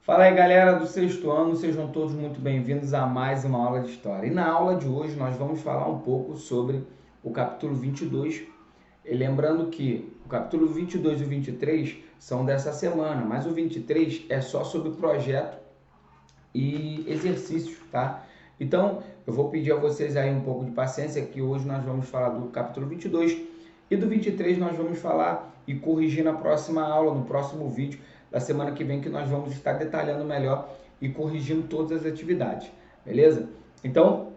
Fala aí, galera do sexto ano, sejam todos muito bem-vindos a mais uma aula de história. E na aula de hoje nós vamos falar um pouco sobre o capítulo 22, e lembrando que o capítulo 22 e o 23 são dessa semana, mas o 23 é só sobre projeto e exercícios, tá? Então, eu vou pedir a vocês aí um pouco de paciência, que hoje nós vamos falar do capítulo 22 e do 23 nós vamos falar e corrigir na próxima aula, no próximo vídeo da semana que vem, que nós vamos estar detalhando melhor e corrigindo todas as atividades, beleza? Então,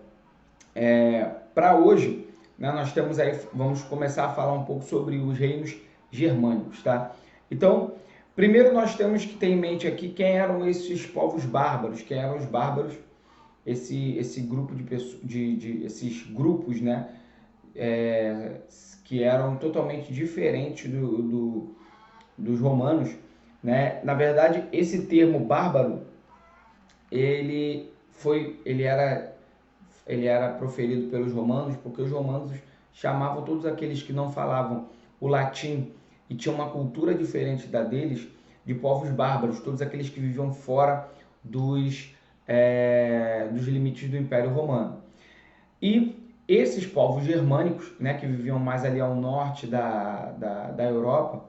para hoje, né, nós temos aí, vamos começar a falar um pouco sobre os reinos germânicos, tá? Então, primeiro nós temos que ter em mente aqui quem eram esses povos bárbaros, quem eram os bárbaros, esse grupo de pessoas, esses grupos, né, que eram totalmente diferentes dos romanos, né? Na verdade, esse termo bárbaro, ele era proferido pelos romanos, porque os romanos chamavam todos aqueles que não falavam o latim e tinham uma cultura diferente da deles de povos bárbaros, todos aqueles que viviam fora dos limites do Império Romano. E esses povos germânicos, né, que viviam mais ali ao norte da Europa,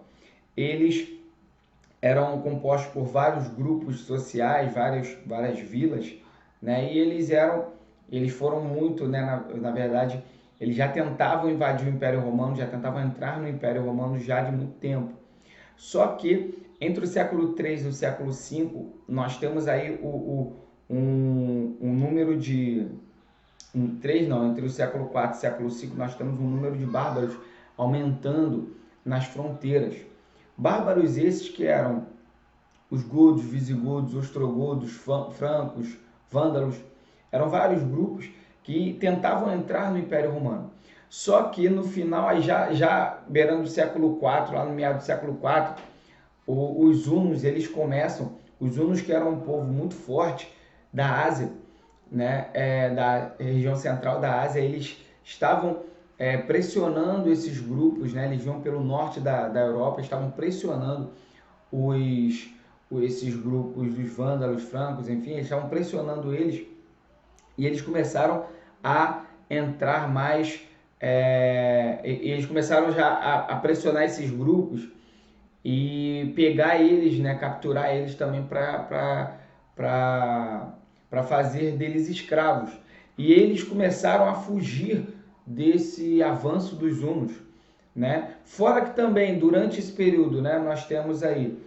eles eram compostos por vários grupos sociais, várias vilas, né? E eles foram muito, né? Na verdade, eles já tentavam invadir o Império Romano, já tentavam entrar no Império Romano já de muito tempo. Só que entre o século III e o século V, nós temos aí um número de... entre o século IV e o século V, nós temos um número de bárbaros aumentando nas fronteiras. Bárbaros esses que eram os godos, visigodos, ostrogodos, francos, vândalos, eram vários grupos que tentavam entrar no Império Romano. Só que no final, já beirando o século IV, lá no meado do século IV, os hunos, eles começam, os hunos que eram um povo muito forte da Ásia, né, da região central da Ásia, eles estavam pressionando esses grupos, né, eles vinham pelo norte da Europa, estavam pressionando os, esses grupos dos vândalos, francos, enfim, eles estavam pressionando eles e eles começaram a entrar mais, eles começaram já a pressionar esses grupos e pegar eles, né, capturar eles também para fazer deles escravos. E eles começaram a fugir desse avanço dos hunos, né? Fora que também durante esse período, né, nós temos aí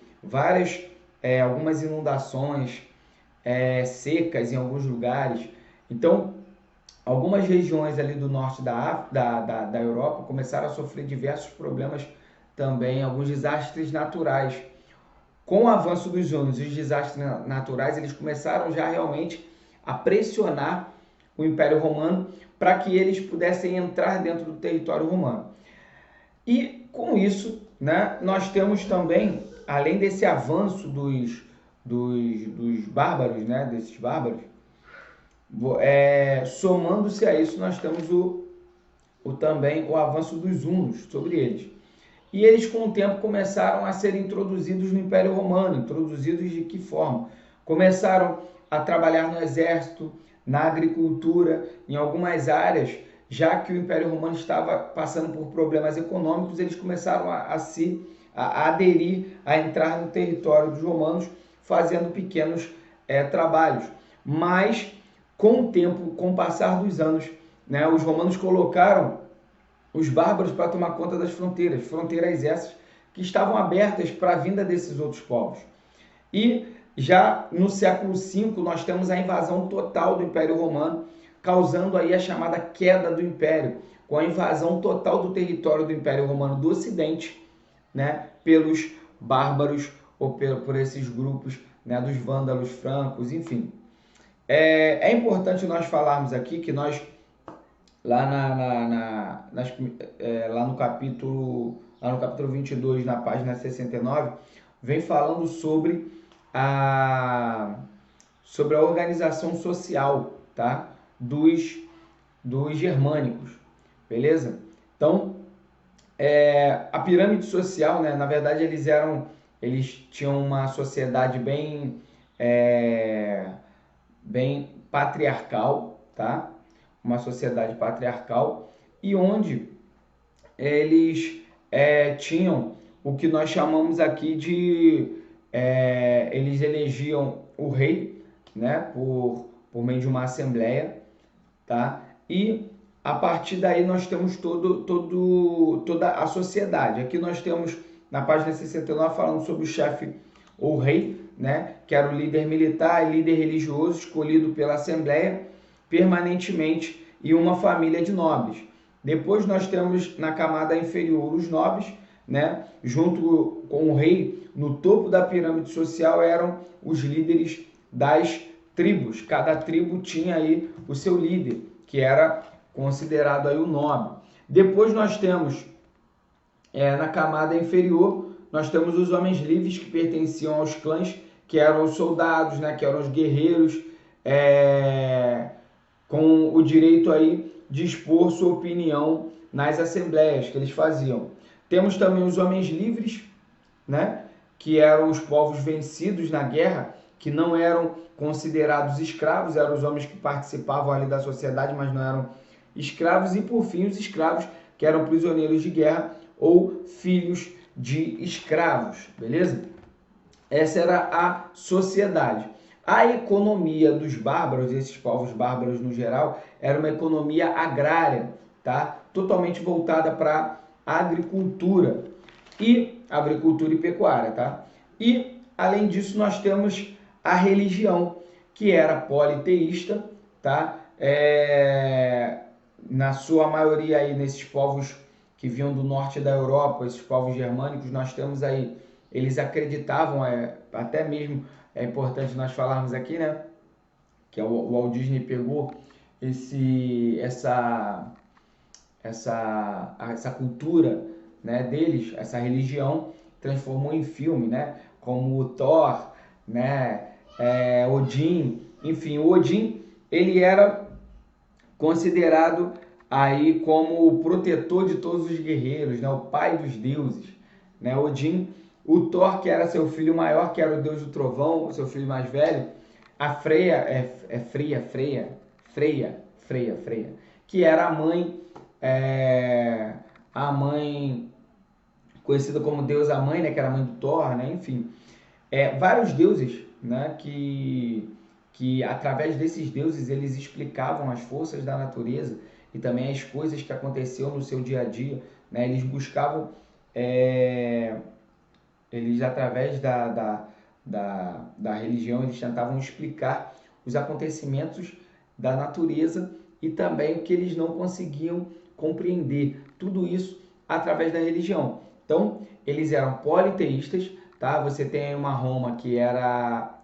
algumas inundações, secas em alguns lugares. Então, algumas regiões ali do norte da Europa começaram a sofrer diversos problemas também, alguns desastres naturais. Com o avanço dos hunos e os desastres naturais, eles começaram já realmente a pressionar o Império Romano para que eles pudessem entrar dentro do território romano. E com isso, né, nós temos também, além desse avanço dos bárbaros, né, desses bárbaros, somando-se a isso, nós temos também o avanço dos hunos sobre eles. E eles, com o tempo, começaram a ser introduzidos no Império Romano. Introduzidos de que forma? Começaram a trabalhar no exército, na agricultura, em algumas áreas, já que o Império Romano estava passando por problemas econômicos, eles começaram a aderir, a entrar no território dos romanos, fazendo pequenos trabalhos. Mas, com o tempo, com o passar dos anos, né, os romanos colocaram os bárbaros para tomar conta das fronteiras essas que estavam abertas para a vinda desses outros povos. E já no século V nós temos a invasão total do Império Romano, causando aí a chamada queda do Império, com a invasão total do território do Império Romano do Ocidente, né, pelos bárbaros ou por esses grupos, né, dos vândalos, francos, enfim. É importante nós falarmos aqui que nós lá, lá no capítulo 22, na página 69, vem falando sobre a organização social, tá? dos germânicos, beleza? Então, a pirâmide social, né? Na verdade, eles tinham uma sociedade bem bem patriarcal, tá? Uma sociedade patriarcal, e onde eles tinham o que nós chamamos aqui de... eles elegiam o rei, né, por meio de uma assembleia, tá? E a partir daí nós temos toda a sociedade. Aqui nós temos, na página 69, falando sobre o chefe ou rei, né, que era o líder militar e líder religioso escolhido pela assembleia permanentemente, e uma família de nobres. Depois nós temos na camada inferior os nobres, né, junto com o rei. No topo da pirâmide social eram os líderes das tribos. Cada tribo tinha aí o seu líder, que era considerado aí o nobre. Depois nós temos, na camada inferior, nós temos os homens livres, que pertenciam aos clãs, que eram os soldados, né, que eram os guerreiros, com o direito aí de expor sua opinião nas assembleias que eles faziam. Temos também os homens livres, né, que eram os povos vencidos na guerra, que não eram considerados escravos, eram os homens que participavam ali da sociedade, mas não eram escravos. E por fim os escravos, que eram prisioneiros de guerra ou filhos de escravos, beleza? Essa era a sociedade. A economia dos bárbaros, esses povos bárbaros no geral, era uma economia agrária, tá? Totalmente voltada para agricultura e pecuária, tá? E além disso nós temos a religião, que era politeísta, tá? Na sua maioria aí nesses povos que vinham do norte da Europa, esses povos germânicos, nós temos aí, eles acreditavam, até mesmo é importante nós falarmos aqui, né, que o Walt Disney pegou essa cultura, né, deles, essa religião, transformou em filme, né, como o Thor, né, Odin, enfim, o Odin, ele era considerado aí como o protetor de todos os guerreiros, né, o pai dos deuses, né, Odin. O Thor, que era seu filho maior, que era o deus do trovão, o seu filho mais velho. A Freya, Freya, que era a mãe conhecida como deusa mãe, né, que era a mãe do Thor, né, enfim. Vários deuses, né, que através desses deuses eles explicavam as forças da natureza e também as coisas que aconteciam no seu dia a dia, né, eles buscavam, eles através da religião, eles tentavam explicar os acontecimentos da natureza e também o que eles não conseguiam compreender, tudo isso através da religião. Então, eles eram politeístas, tá? Você tem uma Roma que era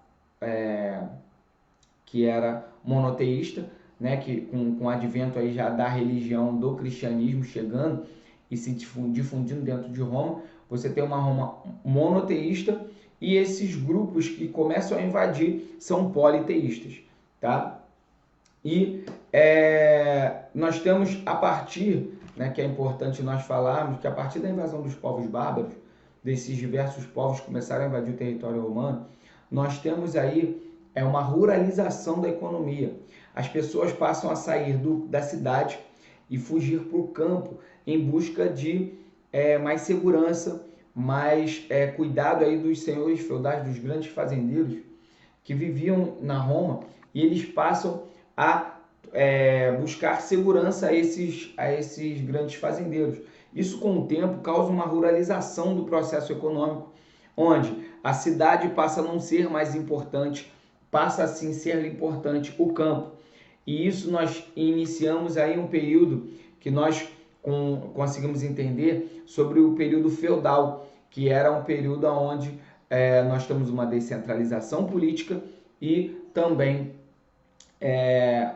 monoteísta, né? Que com o advento aí já da religião do cristianismo chegando e se difundindo dentro de Roma, você tem uma Roma monoteísta, e esses grupos que começam a invadir são politeístas, tá? E nós temos a partir, né, que é importante nós falarmos, que a partir da invasão dos povos bárbaros, desses diversos povos que começaram a invadir o território romano, nós temos aí uma ruralização da economia. As pessoas passam a sair da cidade e fugir para o campo em busca de mais segurança, mais cuidado aí dos senhores feudais, dos grandes fazendeiros que viviam na Roma, e eles passam a buscar segurança a esses grandes fazendeiros. Isso, com o tempo, causa uma ruralização do processo econômico, onde a cidade passa a não ser mais importante, passa a sim ser importante o campo. E isso nós iniciamos aí um período que nós conseguimos entender sobre o período feudal, que era um período onde nós temos uma descentralização política e também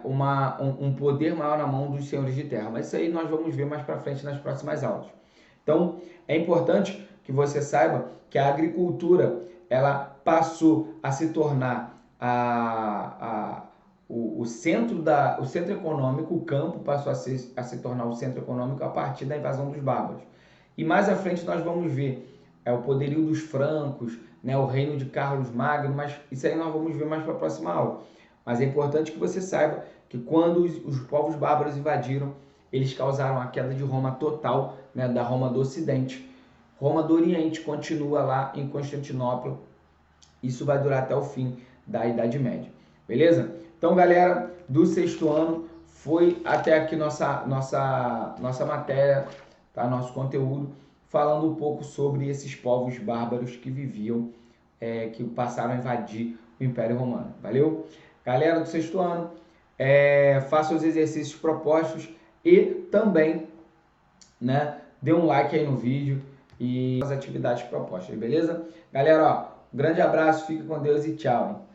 um poder maior na mão dos senhores de terra. Mas isso aí nós vamos ver mais para frente nas próximas aulas. Então, é importante que você saiba que a agricultura ela passou a se tornar o centro econômico, o campo passou a se tornar o centro econômico a partir da invasão dos bárbaros. E mais à frente nós vamos ver o poderio dos francos, né, o reino de Carlos Magno, mas isso aí nós vamos ver mais para a próxima aula. Mas é importante que você saiba que quando os povos bárbaros invadiram, eles causaram a queda de Roma total, né, da Roma do Ocidente. Roma do Oriente continua lá em Constantinopla. Isso vai durar até o fim da Idade Média. Beleza? Então, galera, do sexto ano, foi até aqui nossa matéria, tá? Nosso conteúdo, falando um pouco sobre esses povos bárbaros que viviam, que passaram a invadir o Império Romano. Valeu? Galera do sexto ano, faça os exercícios propostos e também, né, dê um like aí no vídeo e as atividades propostas, beleza? Galera, ó, grande abraço, fique com Deus e tchau, hein?